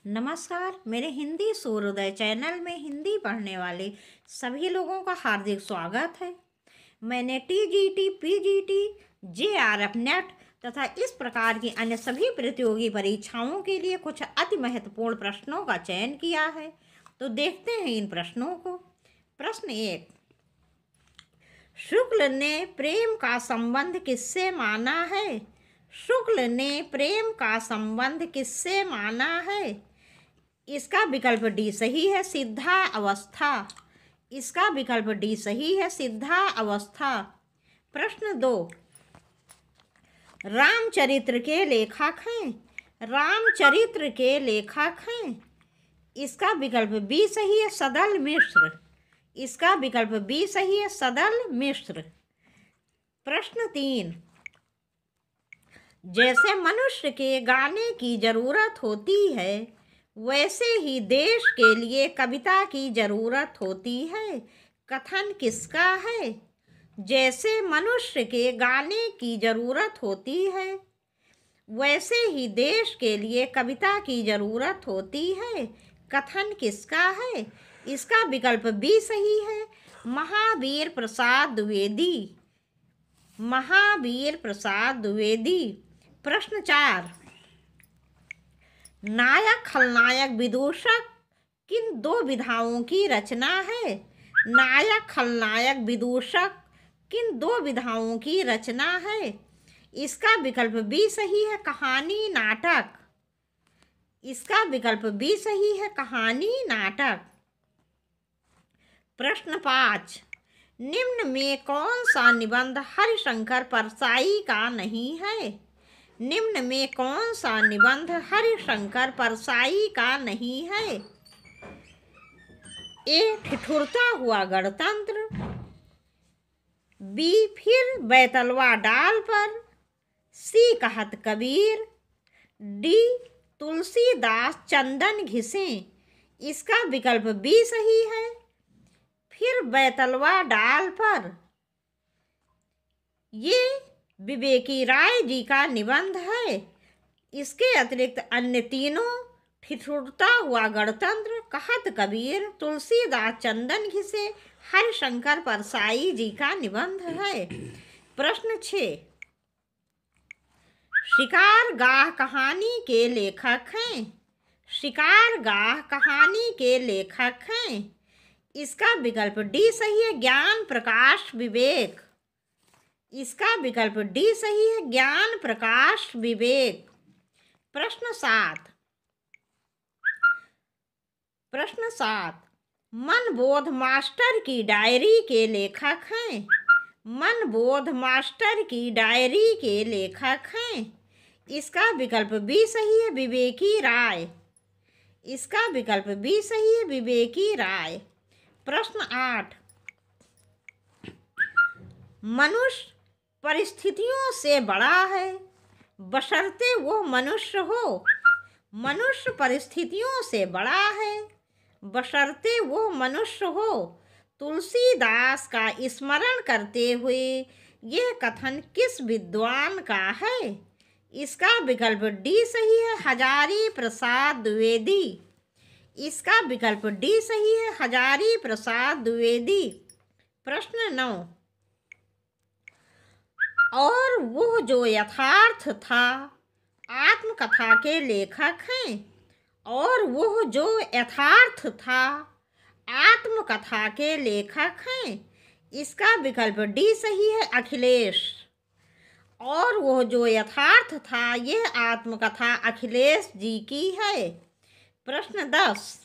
नमस्कार। मेरे हिंदी सूर्योदय चैनल में हिंदी पढ़ने वाले सभी लोगों का हार्दिक स्वागत है। मैंने टीजीटी, पीजीटी, जेआरएफ नेट तथा इस प्रकार की अन्य सभी प्रतियोगी परीक्षाओं के लिए कुछ अति महत्वपूर्ण प्रश्नों का चयन किया है। तो देखते हैं इन प्रश्नों को। प्रश्न 1, शुक्ल ने प्रेम का संबंध किससे माना है? शुक्ल ने प्रेम का संबंध किससे माना है? इसका विकल्प डी सही है, सिद्धा अवस्था। इसका विकल्प डी सही है, सिद्धा अवस्था। प्रश्न 2, रामचरित्र के लेखक हैं। रामचरित्र के लेखक हैं। इसका विकल्प बी सही है, सदल मिश्र। इसका विकल्प बी सही है, सदल मिश्र। प्रश्न 3, जैसे मनुष्य के गाने की जरूरत होती है वैसे ही देश के लिए कविता की जरूरत होती है। कथन किसका है? जैसे मनुष्य के गाने की जरूरत होती है वैसे ही देश के लिए कविता की जरूरत होती है। कथन किसका है? इसका विकल्प बी सही है, महावीर प्रसाद द्विवेदी। महावीर प्रसाद द्विवेदी। प्रश्न 4, नायक खलनायक विदूषक किन दो विधाओं की रचना है? नायक खलनायक विदूषक किन दो विधाओं की रचना है? इसका विकल्प बी सही है, कहानी नाटक। इसका विकल्प बी सही है, कहानी नाटक। प्रश्न 5, निम्न में कौन सा निबंध हरिशंकर परसाई का नहीं है? निम्न में कौन सा निबंध हरिशंकर परसाई का नहीं है? ए, ठिठुरता हुआ गणतंत्र। बी, फिर बैतलवा डाल पर। सी, कहत कबीर। डी, तुलसीदास चंदन घिसे। इसका विकल्प बी सही है, फिर बैतलवा डाल पर। ये विवेकी राय जी का निबंध है। इसके अतिरिक्त अन्य तीनों, ठिठुरता हुआ गणतंत्र, कहत कबीर, तुलसीदास चंदन घिसे, हरिशंकर परसाई जी का निबंध है। प्रश्न 6, शिकार गाह कहानी के लेखक हैं। शिकार गाह कहानी के लेखक हैं। इसका विकल्प डी सही है, ज्ञान प्रकाश विवेक। इसका विकल्प डी सही है, ज्ञान प्रकाश विवेक। प्रश्न 7, मनबोध मास्टर की डायरी के लेखक हैं। मनबोध मास्टर की डायरी के लेखक हैं। इसका विकल्प बी सही है, विवेकी राय। इसका विकल्प बी सही है, विवेकी राय। प्रश्न 8, मनुष्य परिस्थितियों से बड़ा है बशर्ते वो मनुष्य हो। मनुष्य परिस्थितियों से बड़ा है बशर्ते वो मनुष्य हो। तुलसीदास का स्मरण करते हुए यह कथन किस विद्वान का है? इसका विकल्प डी सही है, हजारी प्रसाद द्विवेदी। इसका विकल्प डी सही है, हजारी प्रसाद द्विवेदी। प्रश्न 9, और वो जो यथार्थ था आत्मकथा के लेखक हैं। और वो जो यथार्थ था आत्मकथा के लेखक हैं। इसका विकल्प डी सही है, अखिलेश। और वो जो यथार्थ था यह आत्मकथा अखिलेश जी की है। प्रश्न 10,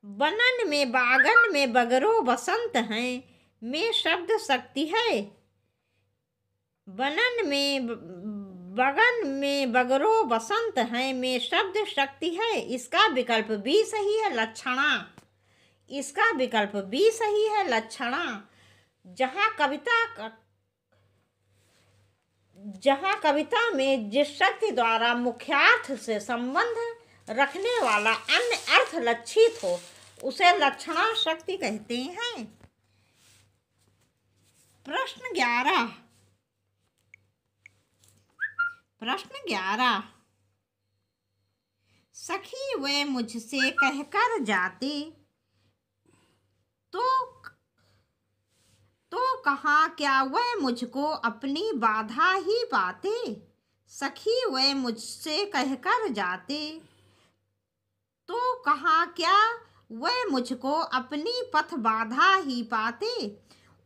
बनन में बागन में बगरो बसंत हैं में शब्द शक्ति है। बनन में बगन में बगरो बसंत हैं में शब्द शक्ति है। इसका विकल्प बी सही है, लक्षणा। इसका विकल्प बी सही है, लक्षणा। जहाँ कविता में जिस शक्ति द्वारा मुख्यार्थ से संबंध रखने वाला अन्य अर्थ लक्षित हो उसे लक्षणा शक्ति कहते हैं। प्रश्न 11, प्रश्न 11। सखी वे मुझसे कहकर जाते तो कहाँ क्या वह मुझको अपनी बाधा ही पाते। सखी वे मुझसे कहकर जाते तो कहाँ क्या वह मुझको अपनी पथ बाधा ही पाते।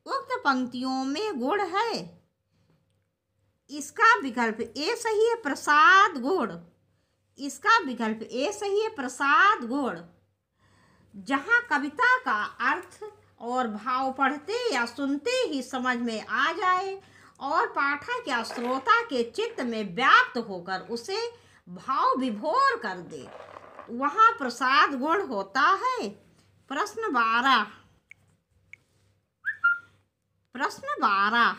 उक्त पंक्तियों में गुण है। इसका विकल्प ए सही है, प्रसाद गुण। इसका विकल्प ए सही है, प्रसाद गुण। जहाँ कविता का अर्थ और भाव पढ़ते या सुनते ही समझ में आ जाए और पाठक या श्रोता के चित्त में व्याप्त होकर उसे भाव विभोर कर दे, वहाँ प्रसाद गुण होता है। प्रश्न 12। प्रश्न 12।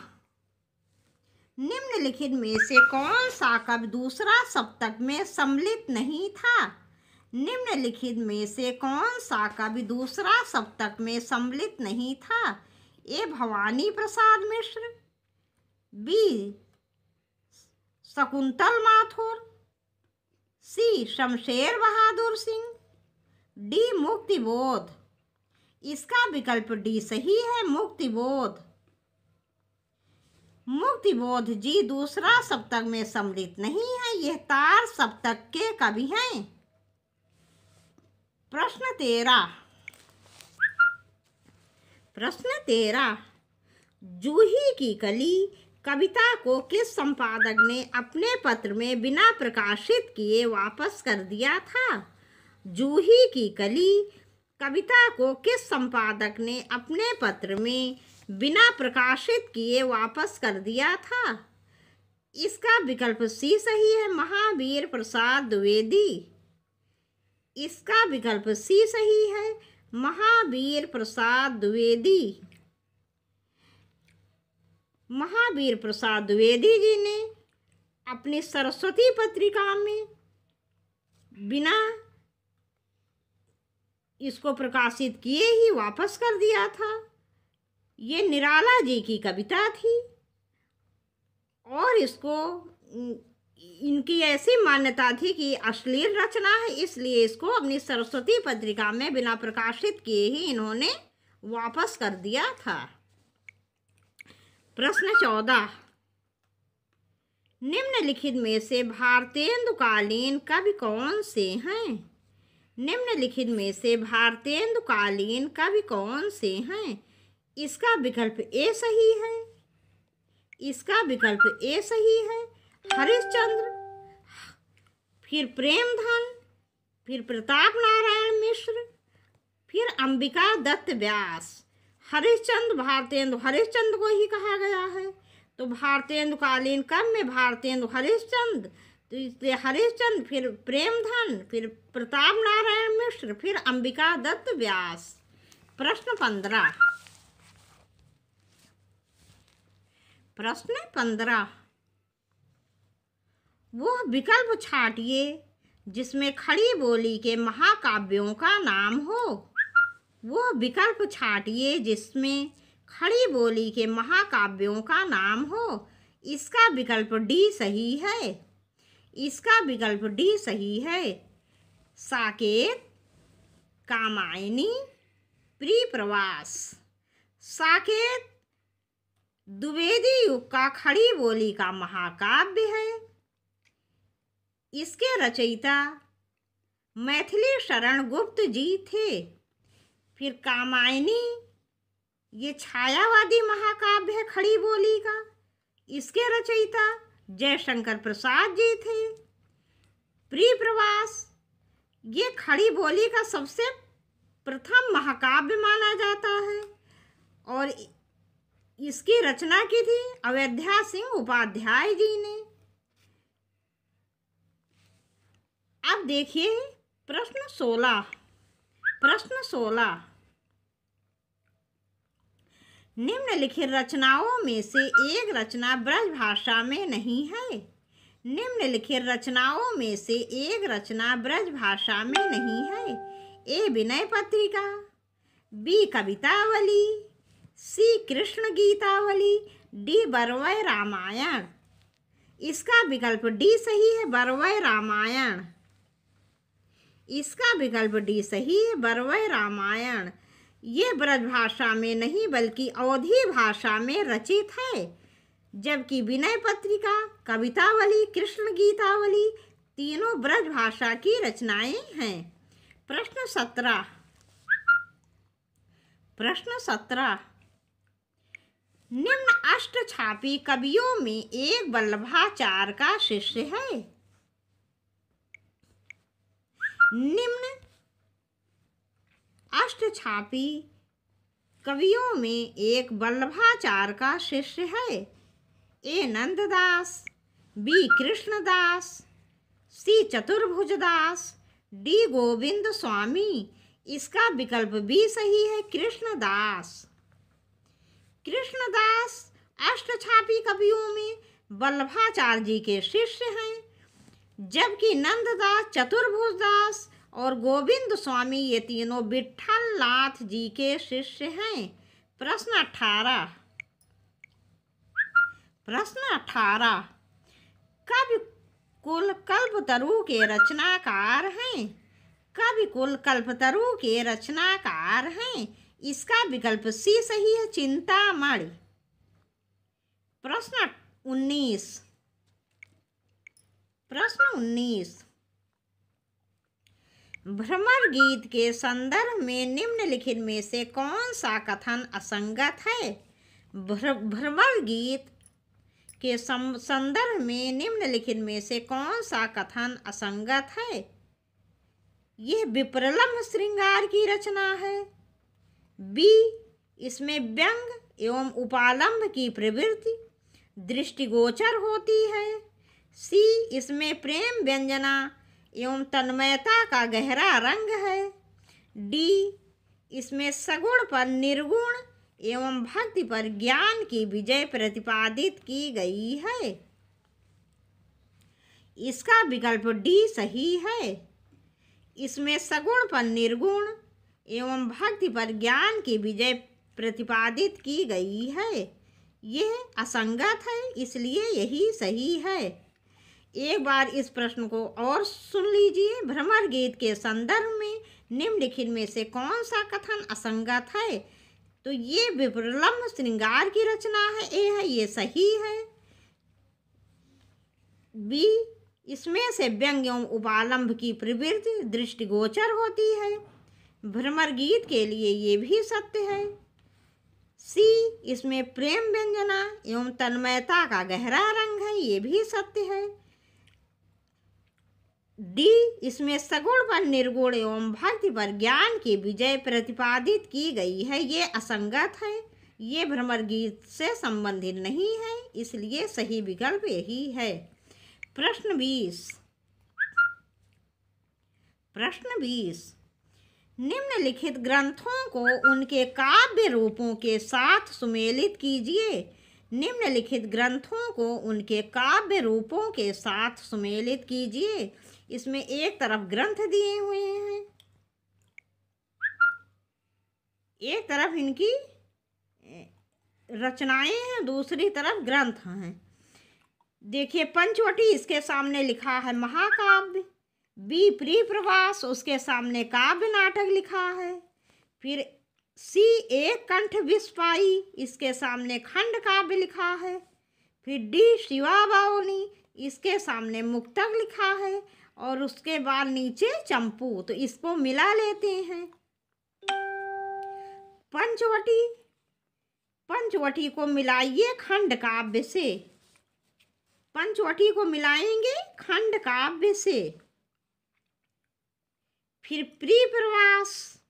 निम्नलिखित में से कौन सा कवि दूसरा सप्तक में सम्मिलित नहीं था। निम्नलिखित में से कौन सा कवि दूसरा सप्तक में सम्मिलित नहीं था। ए भवानी प्रसाद मिश्र, बी शकुंतल माथुर, सी शमशेर बहादुर सिंह, डी मुक्तिबोध। इसका विकल्प डी सही है, मुक्तिबोध। मुक्तिबोध जी दूसरा सप्तक में सम्मिलित नहीं है, यह तार सप्तक के कवि हैं। प्रश्न 13। प्रश्न 13। जूही की कली कविता को किस संपादक ने अपने पत्र में बिना प्रकाशित किए वापस कर दिया था। जूही की कली कविता को किस संपादक ने अपने पत्र में बिना प्रकाशित किए वापस कर दिया था। इसका विकल्प सी सही है, महावीर प्रसाद द्विवेदी। इसका विकल्प सी सही है, महावीर प्रसाद द्विवेदी। महावीर प्रसाद द्विवेदी जी ने अपनी सरस्वती पत्रिका में बिना इसको प्रकाशित किए ही वापस कर दिया था। ये निराला जी की कविता थी और इसको इनकी ऐसी मान्यता थी कि अश्लील रचना है, इसलिए इसको अपनी सरस्वती पत्रिका में बिना प्रकाशित किए ही इन्होंने वापस कर दिया था। प्रश्न 14। निम्नलिखित में से भारतेंदुकालीन कवि कौन से हैं। निम्नलिखित में से भारतेंदुकालीन कवि कौन से हैं। इसका विकल्प ए सही है। इसका विकल्प ए सही है, हरिश्चंद्र, फिर प्रेमधन, फिर प्रताप नारायण मिश्र, फिर अंबिका दत्त व्यास। हरिश्चंद्र भारतेंदु हरिश्चंद्र को ही कहा गया है, तो भारतेंदुकालीन कवि में भारतेंदु हरिश्चंद्र, तो इसलिए हरिश्चंद्र, फिर प्रेमधन, फिर प्रताप नारायण मिश्र, फिर अंबिका दत्त व्यास। प्रश्न 15। प्रश्न 15। वह विकल्प छांटिए जिसमें खड़ी बोली के महाकाव्यों का नाम हो। वह विकल्प छांटिए जिसमें खड़ी बोली के महाकाव्यों का नाम हो। इसका विकल्प डी सही है। इसका विकल्प डी सही है। साकेत, कामायनी, प्रियप्रवास। साकेत द्विवेदी युग का खड़ी बोली का महाकाव्य है। इसके रचयिता मैथिली शरण गुप्त जी थे। फिर कामायनी ये छायावादी महाकाव्य है खड़ी बोली का, इसके रचयिता जयशंकर प्रसाद जी थे। प्रियप्रवास ये खड़ी बोली का सबसे प्रथम महाकाव्य माना जाता है और इसकी रचना की थी अयोध्या सिंह उपाध्याय जी ने। अब देखिए प्रश्न 16। प्रश्न 16। निम्नलिखित रचनाओं में से एक रचना ब्रजभाषा में नहीं है। निम्नलिखित रचनाओं में से एक रचना ब्रजभाषा में नहीं है। ए विनय पत्रिका, बी कवितावली, सी कृष्ण गीतावली, डी बरवय रामायण। इसका विकल्प डी सही है, बरवय रामायण। इसका विकल्प डी सही है, बरवय रामायण। ये ब्रजभाषा में नहीं बल्कि अवधी भाषा में रचित है, जबकि विनय पत्रिका, कवितावली, कृष्ण गीतावली तीनों ब्रजभाषा की रचनाएं हैं। प्रश्न 17। निम्न अष्टछापी कवियों में एक वल्लभाचार्य का शिष्य है। निम्न अष्टछापी कवियों में एक वल्लभाचार्य का शिष्य है। ए नंददास, बी कृष्णदास, सी चतुर्भुजदास, डी गोविंद स्वामी। इसका विकल्प बी सही है, कृष्णदास। कृष्णदास अष्टछापी कवियों में वल्लभाचार्य जी के शिष्य हैं, जबकि नंददास, चतुर्भुजदास और गोविंद स्वामी ये तीनों विट्ठल नाथ जी के शिष्य हैं। प्रश्न 18। कवि कुल कल्पतरु के रचनाकार हैं। कवि कुल कल्पतरु के रचनाकार हैं। इसका विकल्प सी सही है, चिंतामणि। प्रश्न 19। भ्रमर गीत के संदर्भ में निम्नलिखित में से कौन सा कथन असंगत है? भ्रमर गीत के संदर्भ में निम्नलिखित में से कौन सा कथन असंगत है? यह विप्रलम्भ श्रृंगार की रचना है। बी, इसमें व्यंग एवं उपालंब की प्रवृत्ति दृष्टिगोचर होती है। सी, इसमें प्रेम व्यंजना एवं तन्मयता का गहरा रंग है। डी, इसमें सगुण पर निर्गुण एवं भक्ति पर ज्ञान की विजय प्रतिपादित की गई है। इसका विकल्प डी सही है। इसमें सगुण पर निर्गुण एवं भक्ति पर ज्ञान की विजय प्रतिपादित की गई है। यह असंगत है, इसलिए यही सही है। एक बार इस प्रश्न को और सुन लीजिए। भ्रमर गीत के संदर्भ में निम्नलिखित में से कौन सा कथन असंगत है? तो ये विप्रलम्भ श्रृंगार की रचना है, ए है, ये सही है। बी, इसमें से व्यंग एवं उपालंब की प्रवृत्ति दृष्टिगोचर होती है। भ्रमर गीत के लिए ये भी सत्य है। सी, इसमें प्रेम व्यंजना एवं तन्मयता का गहरा रंग है, ये भी सत्य है। डी, इसमें सगुण पर निर्गुण एवं भक्ति पर ज्ञान की विजय प्रतिपादित की गई है, ये असंगत है। ये भ्रमर गीत से संबंधित नहीं है, इसलिए सही विकल्प यही है। प्रश्न 20। निम्नलिखित ग्रंथों को उनके काव्य रूपों के साथ सुमेलित कीजिए। निम्नलिखित ग्रंथों को उनके काव्य रूपों के साथ सुमेलित कीजिए। इसमें एक तरफ ग्रंथ दिए हुए हैं, एक तरफ इनकी रचनाएं हैं, दूसरी तरफ ग्रंथ हैं। देखिए, पंचवटी, इसके सामने लिखा है महाकाव्य। बी, प्रिय प्रवास, उसके सामने काव्य नाटक लिखा है। फिर सी, एक कंठ विस्पाई, इसके सामने खंड काव्य लिखा है। फिर डी, शिवा बावनी, इसके सामने मुक्तक लिखा है। और उसके बाद नीचे चंपू, तो इसको मिला लेते हैं। पंचवटी को मिलाइए खंड काव्य से। पंचवटी को मिलाएंगे खंड काव्य से। फिर प्रिय प्रवास,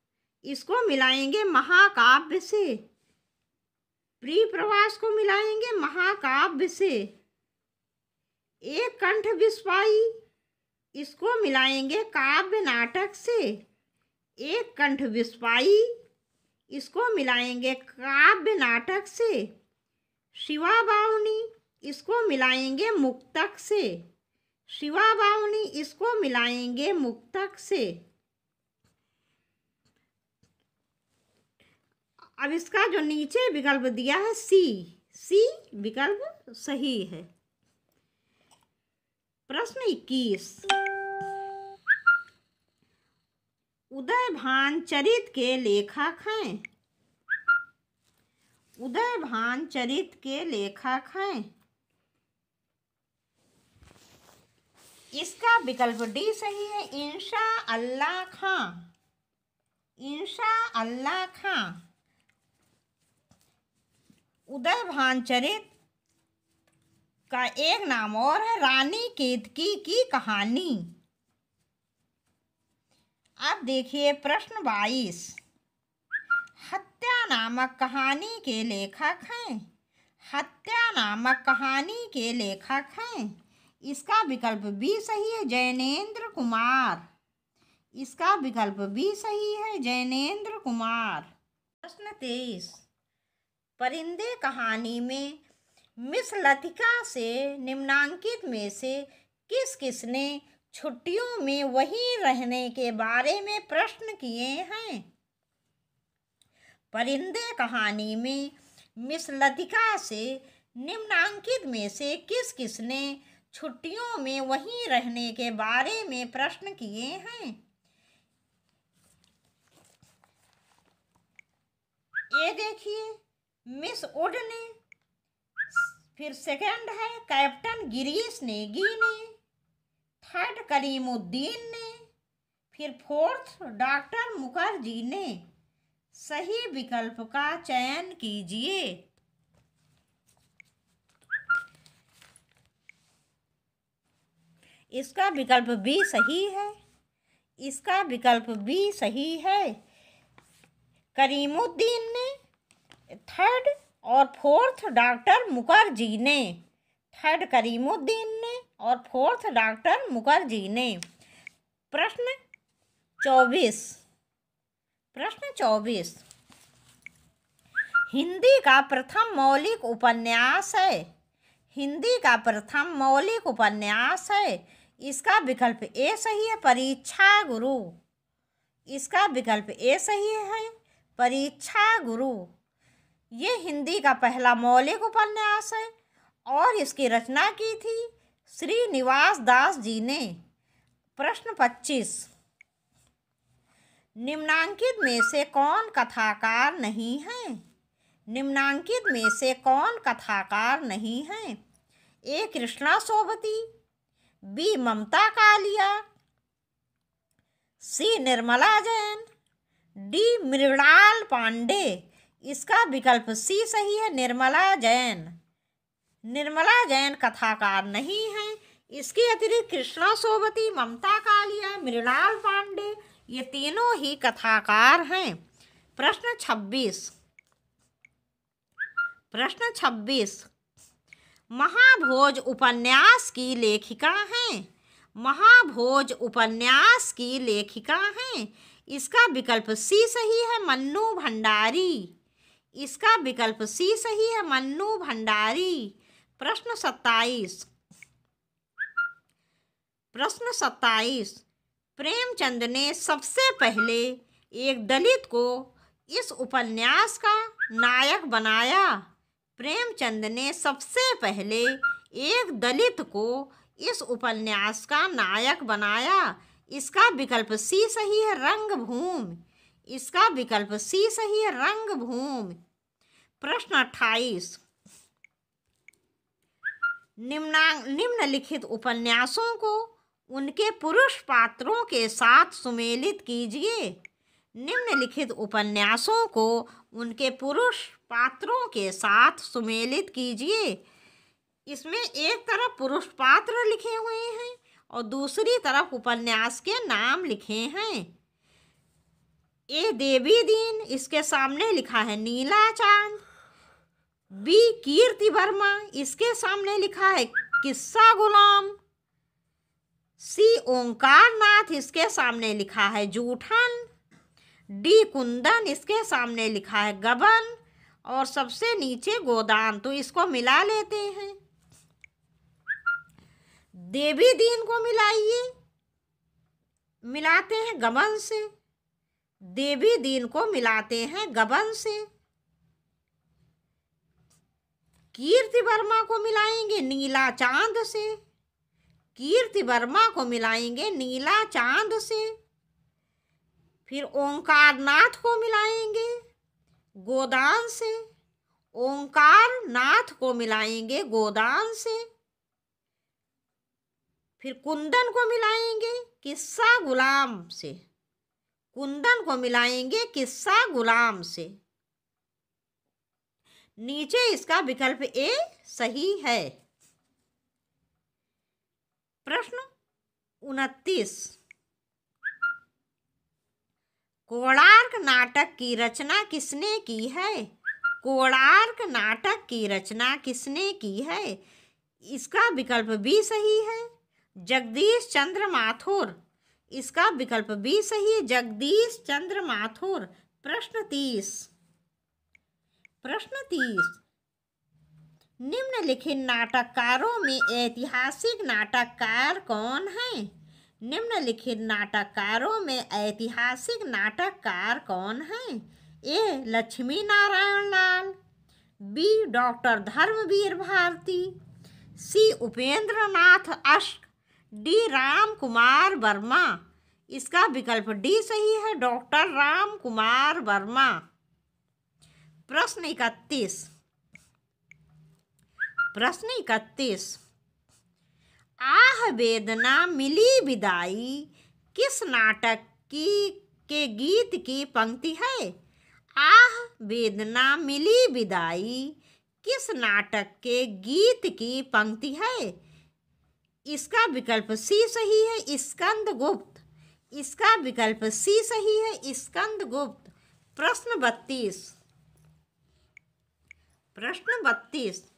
इसको मिलाएंगे महाकाव्य से। प्रिय प्रवास को मिलाएंगे महाकाव्य से। एक कंठ विस्पाई, इसको मिलाएंगे काव्य नाटक से। एक कंठ विस्पाई, इसको मिलाएंगे काव्य नाटक से। शिवा बावनी, इसको मिलाएंगे मुक्तक से। शिवा बावनी, इसको मिलाएंगे मुक्तक से। अब इसका जो नीचे विकल्प दिया है सी विकल्प सही है। प्रश्न 21। उदयभान चरित के लेखक हैं। उदयभान चरित के लेखक हैं। इसका विकल्प डी सही है, इंशा अल्लाह खां। इंशा अल्लाह खां। उदयभान चरित का एक नाम और है रानी केतकी की कहानी। अब देखिए प्रश्न 22। हत्या नामक कहानी के लेखक हैं। हत्या नामक कहानी के लेखक हैं। इसका विकल्प बी सही है, जैनेन्द्र कुमार। इसका विकल्प बी सही है, जैनेन्द्र कुमार। प्रश्न 23। परिंदे कहानी में मिस लतिका से निम्नांकित में से किस किसने छुट्टियों में वहीं रहने के बारे में प्रश्न किए हैं। परिंदे कहानी में मिस लतिका से निम्नांकित में से किस किसने छुट्टियों में वहीं रहने के बारे में प्रश्न किए हैं। ये देखिए मिस वुड ने, फिर सेकंड है कैप्टन गिरीश नेगी ने, थर्ड करीमुद्दीन ने, फिर फोर्थ डॉक्टर मुखर्जी ने। सही विकल्प का चयन कीजिए। इसका विकल्प बी सही है। इसका विकल्प बी सही है। करीमुद्दीन ने, थर्ड और फोर्थ डॉक्टर मुखर्जी ने। थर्ड करीमुद्दीन ने और फोर्थ डॉक्टर मुखर्जी ने। प्रश्न 24। प्रश्न 24। हिंदी का प्रथम मौलिक उपन्यास है। हिंदी का प्रथम मौलिक उपन्यास है। इसका विकल्प ए सही है, परीक्षा गुरु। इसका विकल्प ए सही है, परीक्षा गुरु। ये हिंदी का पहला मौलिक उपन्यास है और इसकी रचना की थी श्रीनिवास दास जी ने। प्रश्न 25। निम्नांकित में से कौन कथाकार नहीं है। निम्नांकित में से कौन कथाकार नहीं है। ए कृष्णा सोबती, बी ममता कालिया, सी निर्मला जैन, डी मृणाल पांडे। इसका विकल्प सी सही है, निर्मला जैन। निर्मला जैन कथाकार नहीं है। इसके अतिरिक्त कृष्णा सोबती, ममता कालिया, मृणाल पांडे ये तीनों ही कथाकार हैं। प्रश्न 26। प्रश्न 26। महाभोज उपन्यास की लेखिका हैं। महाभोज उपन्यास की लेखिका हैं। इसका विकल्प सी सही है, मन्नू भंडारी। इसका विकल्प सी सही है, मन्नू भंडारी। प्रश्न 27। प्रश्न 27। प्रेमचंद ने सबसे पहले एक दलित को इस उपन्यास का नायक बनाया। प्रेमचंद ने सबसे पहले एक दलित को इस उपन्यास का नायक बनाया। इसका विकल्प सी सही है, रंगभूमि। इसका विकल्प सी सही है, रंगभूमि। प्रश्न 28। निम्नलिखित उपन्यासों को उनके पुरुष पात्रों के साथ सुमेलित कीजिए। निम्नलिखित उपन्यासों को उनके पुरुष पात्रों के साथ सुमेलित कीजिए। इसमें एक तरफ पुरुष पात्र लिखे हुए हैं और दूसरी तरफ उपन्यास के नाम लिखे हैं। ए देवी दीन, इसके सामने लिखा है नीला चांद। बी कीर्ति वर्मा, इसके सामने लिखा है किस्सा गुलाम। सी ओंकार नाथ, इसके सामने लिखा है जूठन। डी कुंदन, इसके सामने लिखा है गबन। और सबसे नीचे गोदान। तो इसको मिला लेते हैं। देवी दीन को मिलाइए, मिलाते हैं गबन से। देवी दीन को मिलाते हैं गबन से। कीर्ति वर्मा को मिलाएंगे नीला चांद से। कीर्ति वर्मा को मिलाएंगे नीला चांद से। फिर ओंकार नाथ को मिलाएंगे गोदान से, ओंकार नाथ को मिलाएंगे गोदान से। फिर कुंदन को मिलाएंगे किस्सा गुलाम से, कुंदन को मिलाएंगे किस्सा गुलाम से। नीचे इसका विकल्प ए सही है। प्रश्न 29, कोणार्क नाटक की रचना किसने की है? कोणार्क नाटक की रचना किसने की है? इसका विकल्प बी सही है, जगदीश चंद्र माथुर। इसका विकल्प बी सही है, जगदीश चंद्र माथुर। प्रश्न 30, निम्नलिखित नाटककारों में ऐतिहासिक नाटककार कौन है? निम्नलिखित नाटककारों में ऐतिहासिक नाटककार कौन है? ए लक्ष्मी नारायण लाल, बी डॉक्टर धर्मवीर भारती, सी उपेंद्र नाथ अश्क, डी राम कुमार वर्मा। इसका विकल्प डी सही है, डॉक्टर राम कुमार वर्मा। प्रश्न 31, आह वेदना मिली विदाई किस नाटक के गीत की पंक्ति है? आह वेदना मिली विदाई किस नाटक के गीत की पंक्ति है? इसका विकल्प सी सही है, स्कंद गुप्त। इसका विकल्प सी सही है, स्कंद गुप्त। प्रश्न 32,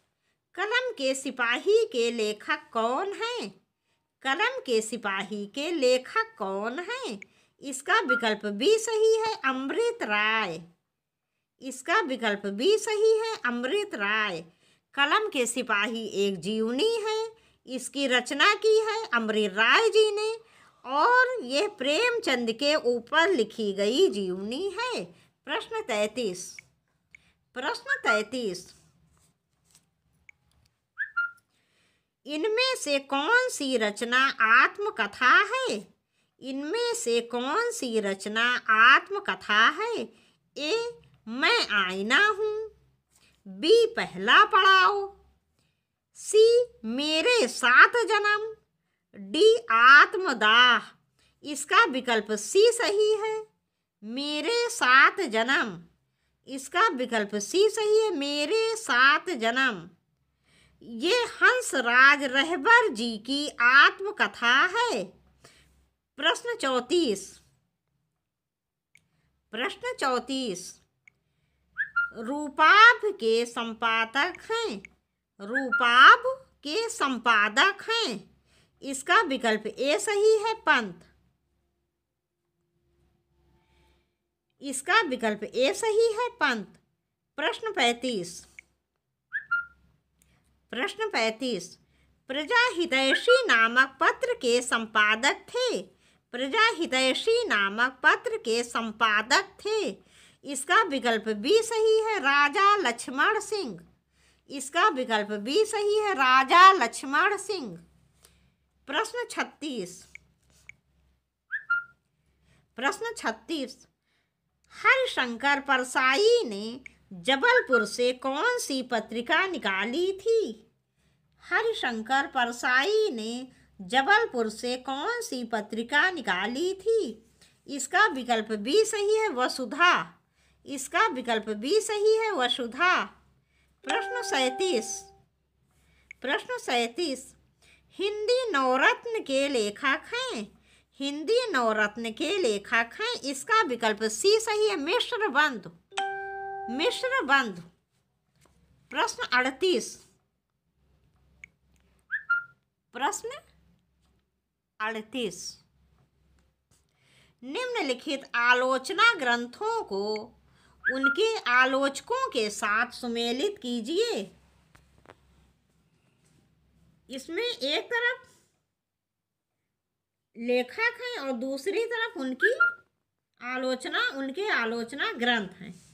कलम के सिपाही के लेखक कौन है? कलम के सिपाही के लेखक कौन है? इसका विकल्प बी सही है, अमृत राय। इसका विकल्प बी सही है, अमृत राय। कलम के सिपाही एक जीवनी है, इसकी रचना की है अमृत राय जी ने, और यह प्रेमचंद के ऊपर लिखी गई जीवनी है। प्रश्न 33, इनमें से कौन सी रचना आत्मकथा है? इनमें से कौन सी रचना आत्मकथा है? ए मैं आईना हूँ, बी पहला पड़ाव, सी मेरे 7 जन्म, डी आत्मदाह। इसका विकल्प सी सही है, मेरे 7 जन्म। इसका विकल्प सी सही है, मेरे 7 जन्म। ये हंसराज रहबर जी की आत्मकथा है। प्रश्न 34, रूपाभ के संपादक हैं। रूपाभ के संपादक हैं। इसका विकल्प ए सही है, पंत। इसका विकल्प ए सही है, पंत। प्रश्न 35, प्रजाहितैषी नामक पत्र के संपादक थे। प्रजाहितैषी नामक पत्र के संपादक थे। इसका विकल्प बी सही है, राजा लक्ष्मण सिंह। इसका विकल्प बी सही है, राजा लक्ष्मण सिंह। प्रश्न 36, हरिशंकर परसाई ने जबलपुर से कौन सी पत्रिका निकाली थी? हरिशंकर परसाई ने जबलपुर से कौन सी पत्रिका निकाली थी? इसका विकल्प बी सही है, वसुधा। इसका विकल्प बी सही है, वसुधा। प्रश्न 37, हिंदी नवरत्न के लेखक हैं। हिंदी नवरत्न के लेखक हैं। इसका विकल्प सी सही है, मिश्र बंधु। मिश्र बंधु। प्रश्न 38, निम्नलिखित आलोचना ग्रंथों को उनके आलोचकों के साथ सुमेलित कीजिए। इसमें एक तरफ लेखक हैं और दूसरी तरफ उनकी आलोचना, उनके आलोचना ग्रंथ हैं।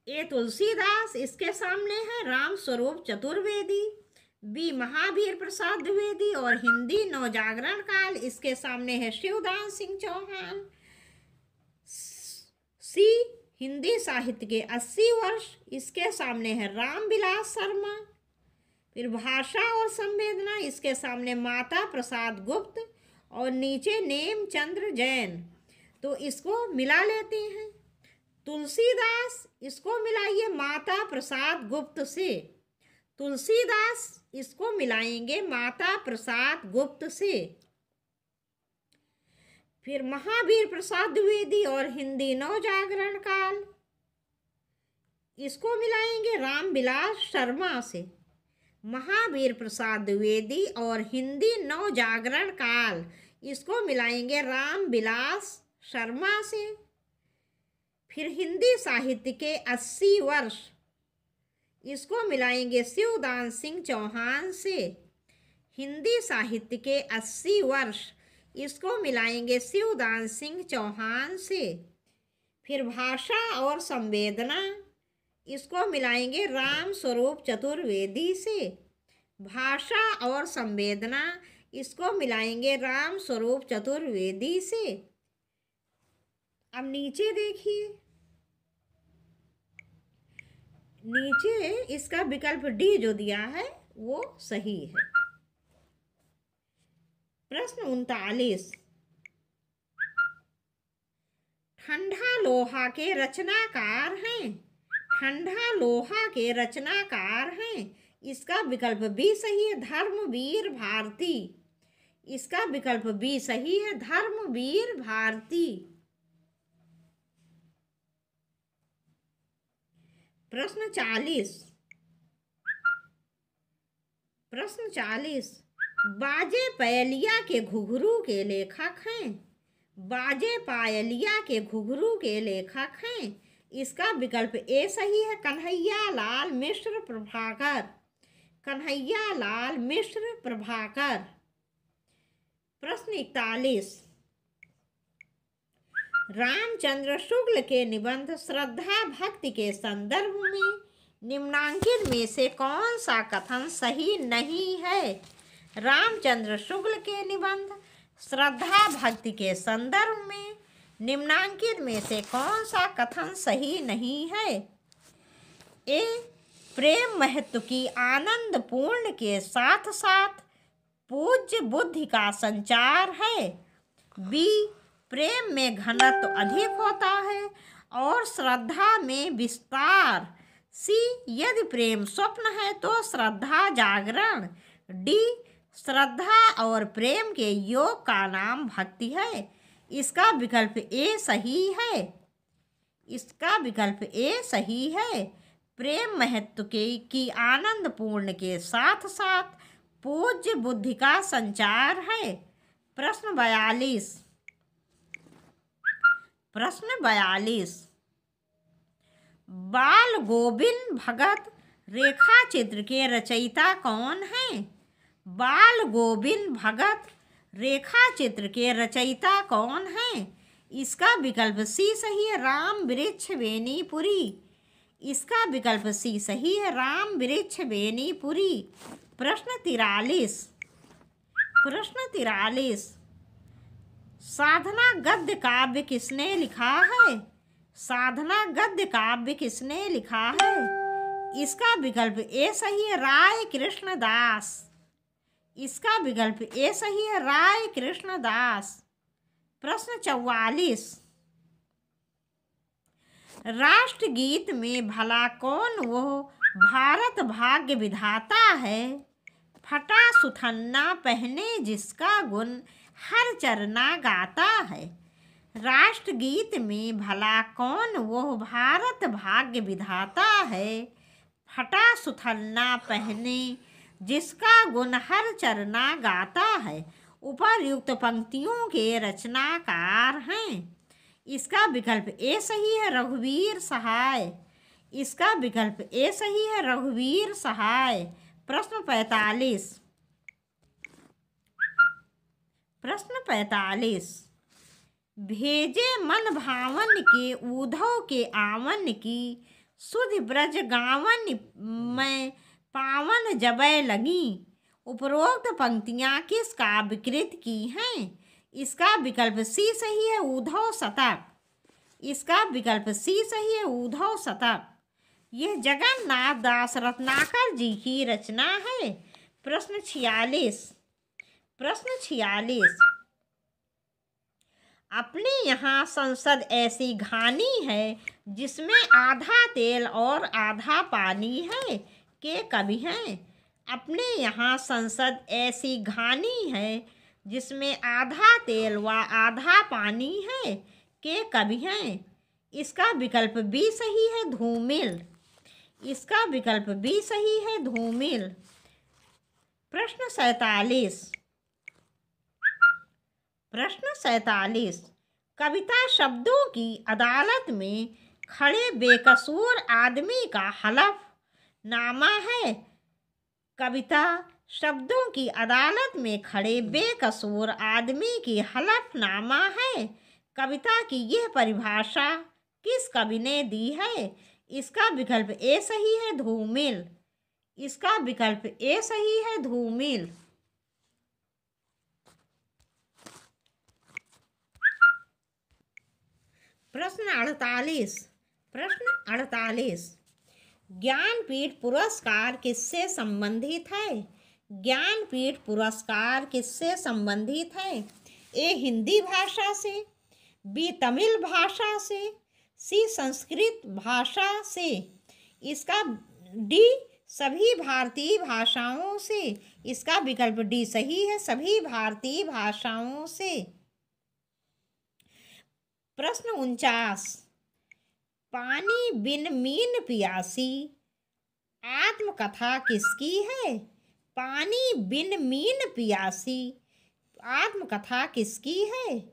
ए तुलसीदास, इसके सामने है राम स्वरूप चतुर्वेदी, बी महावीर प्रसाद द्विवेदी और हिंदी नवजागरण काल, इसके सामने है शिवदान सिंह चौहान। सी हिंदी साहित्य के 80 वर्ष, इसके सामने है रामविलास शर्मा। फिर भाषा और संवेदना, इसके सामने माता प्रसाद गुप्त और नीचे नेमचंद्र जैन। तो इसको मिला लेते हैं। तुलसीदास, इसको मिलाइए माता प्रसाद गुप्त से। तुलसीदास इसको मिलाएंगे माता प्रसाद गुप्त से। फिर महावीर प्रसाद द्विवेदी और हिंदी नवजागरण काल, इसको मिलाएंगे रामविलास शर्मा से। महावीर प्रसाद द्विवेदी और हिंदी नवजागरण काल, इसको मिलाएंगे रामविलास शर्मा से। फिर हिंदी साहित्य के 80 वर्ष, इसको मिलाएंगे शिवदान सिंह चौहान से। हिंदी साहित्य के 80 वर्ष, इसको मिलाएंगे शिवदान सिंह चौहान से। फिर भाषा और संवेदना, इसको मिलाएंगे राम स्वरूप चतुर्वेदी से। भाषा और संवेदना, इसको मिलाएंगे राम स्वरूप चतुर्वेदी से। अब नीचे देखिए, नीचे इसका विकल्प डी जो दिया है वो सही है। प्रश्न 39, ठंडा लोहा के रचनाकार हैं। ठंडा लोहा के रचनाकार हैं, इसका विकल्प बी सही है, धर्मवीर भारती। इसका विकल्प बी सही है, धर्मवीर भारती। प्रश्न 40, बाजे पायलिया के घुघरू के लेखक हैं। बाजे पायलिया के घुघरू के लेखक हैं, इसका विकल्प ए सही है, कन्हैया लाल मिश्र प्रभाकर। कन्हैया लाल मिश्र प्रभाकर। प्रश्न 41, रामचंद्र शुक्ल के निबंध श्रद्धा भक्ति के संदर्भ में निम्नांकित में से कौन सा कथन सही नहीं है। रामचंद्र शुक्ल के निबंध श्रद्धा भक्ति के संदर्भ में निम्नांकित में से कौन सा कथन सही नहीं है। ए, प्रेम महत्व की आनंद पूर्ण के साथ साथ पूज्य बुद्धि का संचार है। बी, प्रेम में घनत्व अधिक होता है और श्रद्धा में विस्तार। सी, यदि प्रेम स्वप्न है तो श्रद्धा जागरण। डी, श्रद्धा और प्रेम के योग का नाम भक्ति है। इसका विकल्प ए सही है। इसका विकल्प ए सही है। प्रेम महत्व की आनंद पूर्ण के साथ साथ पूज्य बुद्धि का संचार है। प्रश्न 42, बाल गोविंद भगत रेखाचित्र के रचयिता कौन हैं। बाल गोविंद भगत रेखाचित्र के रचयिता कौन हैं। इसका विकल्प सी सही है, राम वृक्ष बेनीपुरी। इसका विकल्प सी सही है, राम वृक्ष बेनीपुरी। प्रश्न 43, साधना गद्य काव्य किसने लिखा है। साधना गद्य काव्य किसने लिखा है। इसका विकल्प ए सही है, राय कृष्ण दास। इसका विकल्प ए सही है, राय कृष्ण दास। प्रश्न 44, राष्ट्रगीत में भला कौन वो भारत भाग्य विधाता है। फटा सुथन्ना पहने जिसका गुण हर चरना गाता है। राष्ट्रगीत में भला कौन वो भारत भाग्य विधाता है। फटा सुथन्ना पहने जिसका गुण हर चरना गाता है। उपर्युक्त पंक्तियों के रचनाकार हैं। इसका विकल्प ए सही है, रघुवीर सहाय। इसका विकल्प ए सही है, रघुवीर सहाय। प्रश्न 45, भेजे मन भावन के उधव के आवन की सुध ब्रज गावन में पावन जबै लगी। उपरोक्त पंक्तियाँ किस काव्यकृत की हैं? इसका विकल्प सी सही है, उद्धव शतक। इसका विकल्प सी सही है, उद्धव शतक। यह जगन्नाथ दास रत्नाकर जी की रचना है। प्रश्न 46। अपने यहाँ संसद ऐसी घानी है जिसमें आधा तेल और आधा पानी है, के कवि हैं? अपने यहाँ संसद ऐसी घानी है जिसमें आधा तेल व आधा पानी है, के कवि हैं? इसका विकल्प बी सही है, धूमिल। इसका विकल्प बी सही है, धूमिल। प्रश्न 47। कविता शब्दों की अदालत में खड़े बेकसूर आदमी का हलफनामा है। कविता शब्दों की अदालत में खड़े बेकसूर आदमी की हलफनामा है। कविता की यह परिभाषा किस कवि ने दी है? इसका विकल्प ए सही है, धूमिल। इसका विकल्प ए सही है, धूमिल। प्रश्न 48। ज्ञानपीठ पुरस्कार किससे संबंधित है? ज्ञानपीठ पुरस्कार किससे संबंधित है? ए हिंदी भाषा से, बी तमिल भाषा से, सी संस्कृत भाषा से। इसका डी सभी भारतीय भाषाओं से। इसका विकल्प डी सही है, सभी भारतीय भाषाओं से। प्रश्न 49। पानी बिन मीन पियासी आत्मकथा किसकी है? पानी बिन मीन पियासी आत्मकथा किसकी है?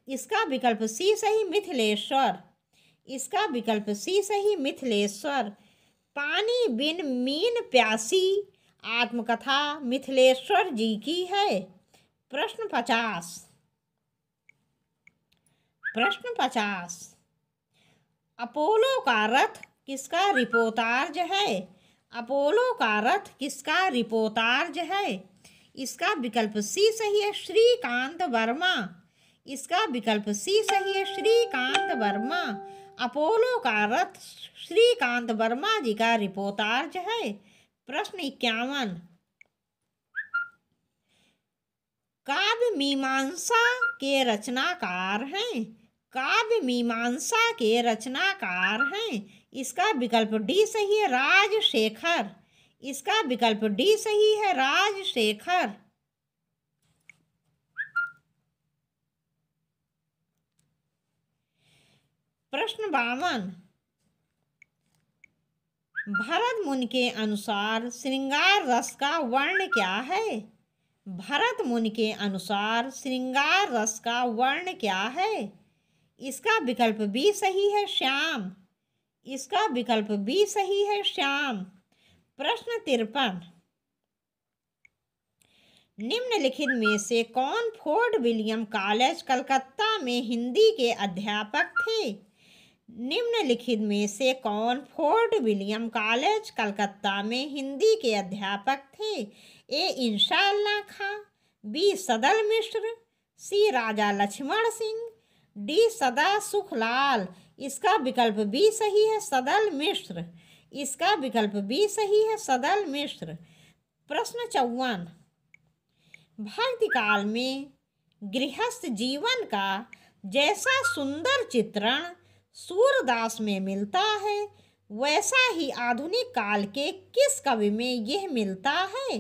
इसका विकल्प सी सही, मिथिलेश्वर। इसका विकल्प सी सही, मिथिलेश्वर। पानी बिन मीन प्यासी आत्मकथा मिथिलेश्वर जी की है। प्रश्न 50। अपोलो का रथ किसका रिपोर्टाज है? अपोलो का रथ किसका रिपोर्टाज है? इसका विकल्प सी सही है, श्रीकांत वर्मा। इसका विकल्प सी सही है, श्रीकांत वर्मा। अपोलो का रथ श्रीकांत वर्मा जी का रिपोर्टाज है। प्रश्न 51। काव्य मीमांसा के रचनाकार हैं। काव्य मीमांसा के रचनाकार हैं। इसका विकल्प डी सही है, राजशेखर। इसका विकल्प डी सही है, राजशेखर। प्रश्न 52। भरत मुनि के अनुसार श्रृंगार रस का वर्ण क्या है? भरत मुनि के अनुसार श्रृंगार रस का वर्ण क्या है? इसका विकल्प बी सही है, श्याम। इसका विकल्प बी सही है, श्याम। प्रश्न 53। निम्नलिखित में से कौन फोर्ट विलियम कॉलेज कलकत्ता में हिंदी के अध्यापक थे? निम्नलिखित में से कौन फोर्ट विलियम कॉलेज कलकत्ता में हिंदी के अध्यापक थे? ए इंशाअल्लाह खां, बी सदल मिश्र, सी राजा लक्ष्मण सिंह, डी सदा सुखलाल। इसका विकल्प बी सही है, सदल मिश्र। इसका विकल्प बी सही है, सदल मिश्र। प्रश्न 54। भक्ति काल में गृहस्थ जीवन का जैसा सुंदर चित्रण सूरदास में मिलता है, वैसा ही आधुनिक काल के किस कवि में यह मिलता है?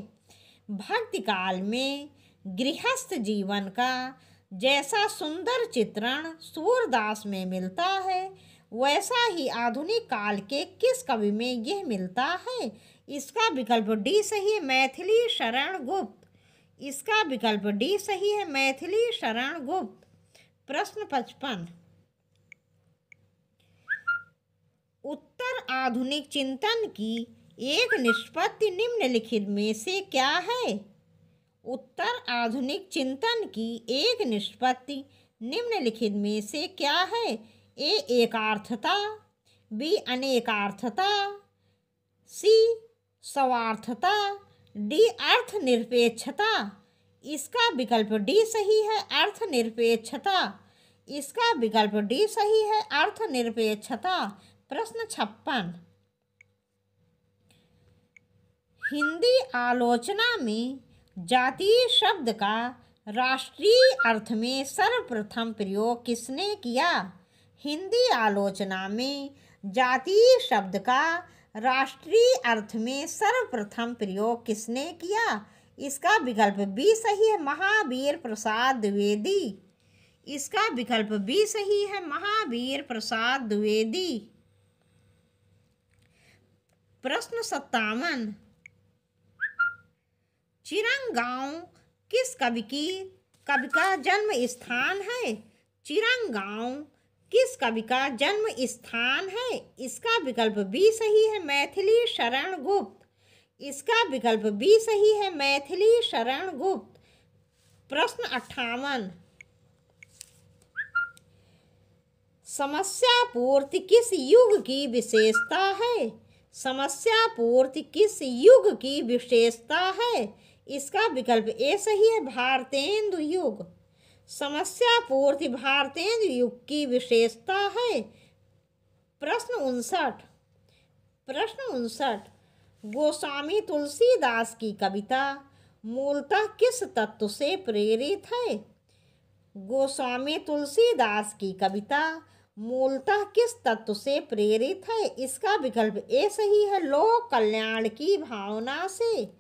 भक्ति काल में गृहस्थ जीवन का जैसा सुंदर चित्रण सूरदास में मिलता है, वैसा ही आधुनिक काल के किस कवि में यह मिलता है? इसका विकल्प डी सही है, मैथिली शरण गुप्त। इसका विकल्प डी सही है, मैथिली शरण गुप्त। प्रश्न 55। उत्तर आधुनिक चिंतन की एक निष्पत्ति निम्नलिखित में से क्या है? उत्तर आधुनिक चिंतन की एक निष्पत्ति निम्नलिखित में से क्या है? ए एकार्थता, बी अनेकार्थता, सी स्वार्थता, डी अर्थनिरपेक्षता। इसका विकल्प डी सही है, अर्थनिरपेक्षता। इसका विकल्प डी सही है, अर्थनिरपेक्षता। प्रश्न 56। हिंदी आलोचना में जातीय शब्द का राष्ट्रीय अर्थ में सर्वप्रथम प्रयोग किसने किया? हिंदी आलोचना में जातीय शब्द का राष्ट्रीय अर्थ में सर्वप्रथम प्रयोग किसने किया? इसका विकल्प बी सही है, महावीर प्रसाद द्विवेदी। इसका विकल्प बी सही है, महावीर प्रसाद द्विवेदी। प्रश्न 57। चिरंगांव किस कवि का जन्म स्थान है? चिरंगांव किस कवि का जन्म स्थान है? इसका विकल्प बी सही है, मैथिली शरण गुप्त। इसका विकल्प बी सही है, मैथिली शरण गुप्त। प्रश्न 58। समस्या पूर्ति किस युग की विशेषता है? समस्या पूर्ति किस युग की विशेषता है? इसका विकल्प ए सही है, भारतेंदु युग। समस्या पूर्ति भारतेंदु युग की विशेषता है। प्रश्न 59। प्रश्न 59। गोस्वामी तुलसीदास की कविता मूलतः किस तत्व से प्रेरित है? गोस्वामी तुलसीदास की कविता मूलतः किस तत्व से प्रेरित है? इसका विकल्प ए सही है, लोक कल्याण की भावना से।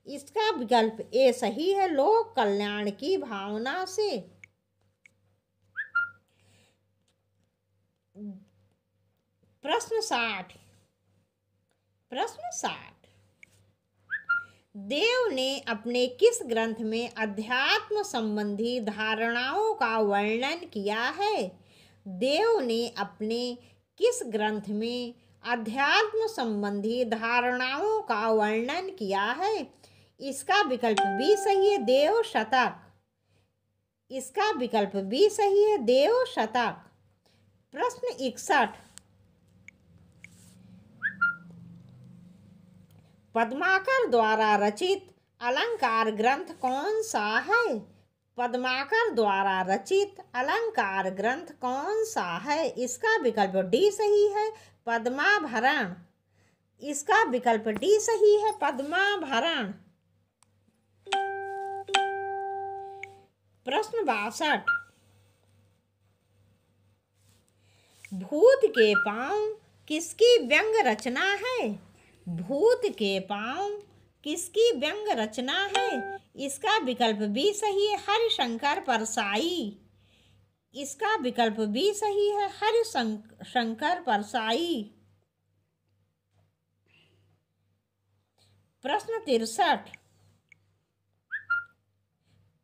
इसका विकल्प ए सही है, लोक कल्याण की भावना से। प्रश्न 60। प्रश्न 60। देव ने अपने किस ग्रंथ में अध्यात्म संबंधी धारणाओं का वर्णन किया है? देव ने अपने किस ग्रंथ में अध्यात्म संबंधी धारणाओं का वर्णन किया है? इसका विकल्प बी सही है, देव शतक। इसका विकल्प बी सही है, देव शतक। प्रश्न 61। पद्माकर द्वारा रचित अलंकार ग्रंथ कौन सा है? पद्माकर द्वारा रचित अलंकार ग्रंथ कौन सा है? इसका विकल्प डी सही है, पद्माभरण। इसका विकल्प डी सही है, पद्माभरण। प्रश्न 62। भूत के पांव किसकी व्यंग रचना है? भूत के पांव किसकी व्यंग रचना है? इसका विकल्प बी सही है, हरिशंकर परसाई। इसका विकल्प बी सही है, हरिशंकर परसाई। प्रश्न 63।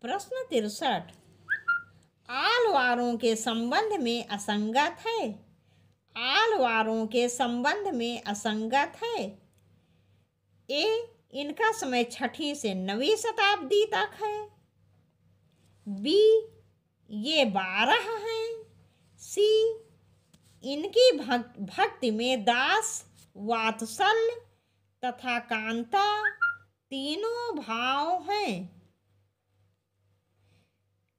प्रश्न 63। आलवारों के संबंध में असंगत है। आलवारों के संबंध में असंगत है। ए, इनका समय 6वीं से 9वीं शताब्दी तक है। बी, ये 12 हैं। सी, इनकी भक्ति में दास, वात्सल्य तथा कांता तीनों भाव हैं।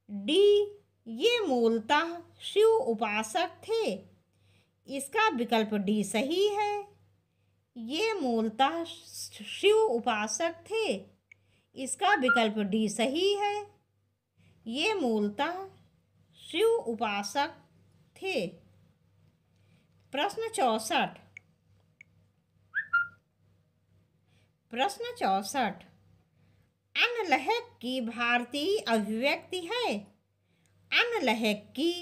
डी, ये मूलतः शिव उपासक थे। इसका विकल्प डी सही है, ये मूलतः शिव उपासक थे। इसका विकल्प डी सही है, ये मूलतः शिव उपासक थे। प्रश्न 64। प्रश्न 64। अनलहक की भारतीय अभिव्यक्ति है। अनलहक की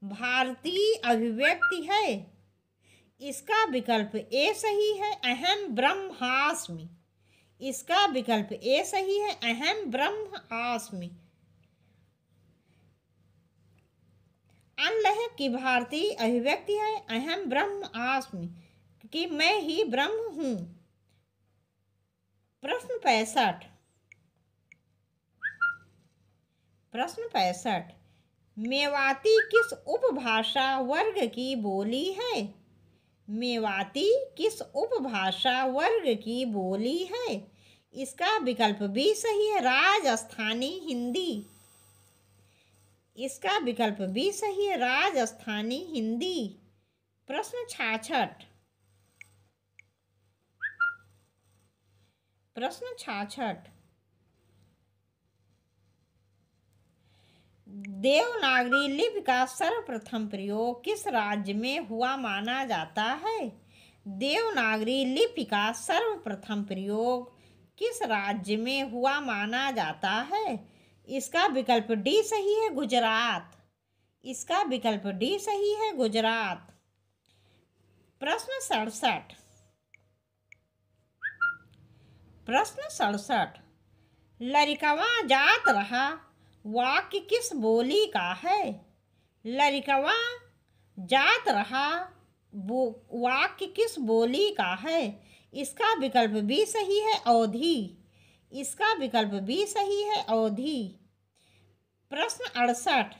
भारतीय अभिव्यक्ति है। इसका विकल्प ए सही है, अहम ब्रह्मास्मि। इसका विकल्प ए सही है, अहम ब्रह्मास्मि। अनलहक की भारतीय अभिव्यक्ति है, अहम ब्रह्मास्मि, कि मैं ही ब्रह्म हूँ। प्रश्न 65। प्रश्न 65। मेवाती किस उपभाषा वर्ग की बोली है? मेवाती किस उपभाषा वर्ग की बोली है? इसका विकल्प बी सही है, राजस्थानी हिंदी। इसका विकल्प बी सही है, राजस्थानी हिंदी। प्रश्न 66। प्रश्न 66। देवनागरी लिपि का सर्वप्रथम प्रयोग किस राज्य में हुआ माना जाता है? देवनागरी लिपि का सर्वप्रथम प्रयोग किस राज्य में हुआ माना जाता है? इसका विकल्प डी सही है, गुजरात। इसका विकल्प डी सही है, गुजरात। प्रश्न 67। प्रश्न 67। लरिकवा जात रहा वाक्य किस बोली का है? लरिकवा जात रहा वाक्य किस बोली का है? इसका विकल्प बी सही है, अवधी। इसका विकल्प बी सही है, अवधी। प्रश्न 68।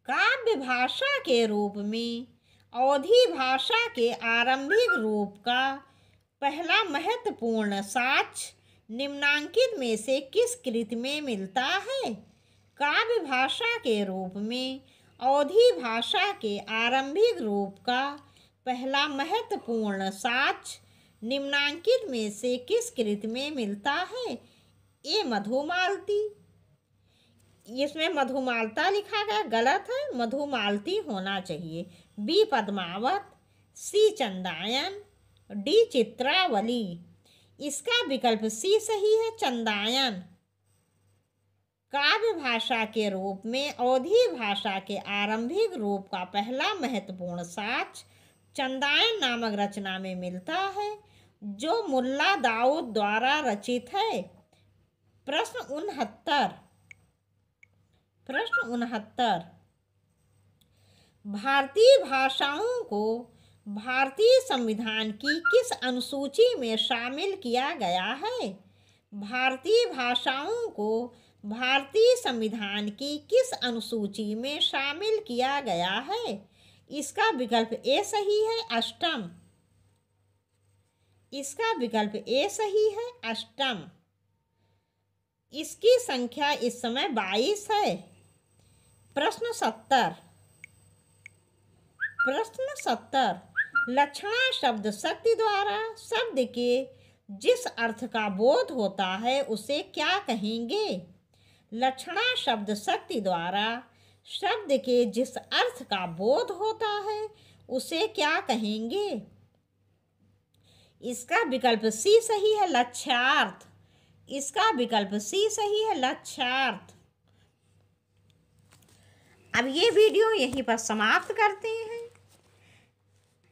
काव्य भाषा के रूप में अवधी भाषा के आरंभिक रूप का पहला महत्वपूर्ण साक्ष्य निम्नांकित में से किस कृति में मिलता है? काव्य भाषा के रूप में अवधी भाषा के आरंभिक रूप का पहला महत्वपूर्ण साक्ष्य निम्नांकित में से किस कृति में मिलता है? ए मधुमालती। इसमें मधुमालता लिखा गया, गलत है, मधुमालती होना चाहिए। बी पद्मावत, सी चंदायन, डी चित्रावली। इसका विकल्प सी सही है, चंदायन। काव्य भाषा के रूप में अवधी भाषा के आरंभिक रूप का पहला महत्वपूर्ण साक्ष्य चंदायन नामक रचना में मिलता है, जो मुल्ला दाऊद द्वारा रचित है। प्रश्न 69। प्रश्न 69। भारतीय भाषाओं को भारतीय संविधान की किस अनुसूची में शामिल किया गया है? भारतीय भाषाओं को भारतीय संविधान की किस अनुसूची में शामिल किया गया है? इसका विकल्प ए सही है, अष्टम। इसका विकल्प ए सही है, अष्टम। इसकी संख्या इस समय 22 है। प्रश्न 70। प्रश्न 70। लक्षणा शब्द शक्ति द्वारा शब्द के जिस अर्थ का बोध होता है उसे क्या कहेंगे? लक्षणा शब्द शक्ति द्वारा शब्द के जिस अर्थ का बोध होता है उसे क्या कहेंगे? इसका विकल्प सी सही है, लक्ष्यार्थ। इसका विकल्प सी सही है, लक्ष्यार्थ। अब ये वीडियो यहीं पर समाप्त करते हैं।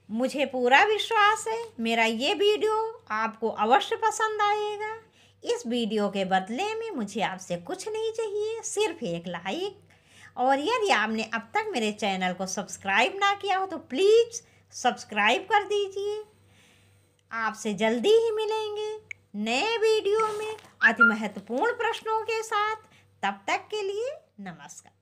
मुझे पूरा विश्वास है मेरा ये वीडियो आपको अवश्य पसंद आएगा। इस वीडियो के बदले में मुझे आपसे कुछ नहीं चाहिए, सिर्फ एक लाइक। और यदि आपने अब तक मेरे चैनल को सब्सक्राइब ना किया हो तो प्लीज़ सब्सक्राइब कर दीजिए। आपसे जल्दी ही मिलेंगे नए वीडियो में अति महत्वपूर्ण प्रश्नों के साथ। तब तक के लिए नमस्कार।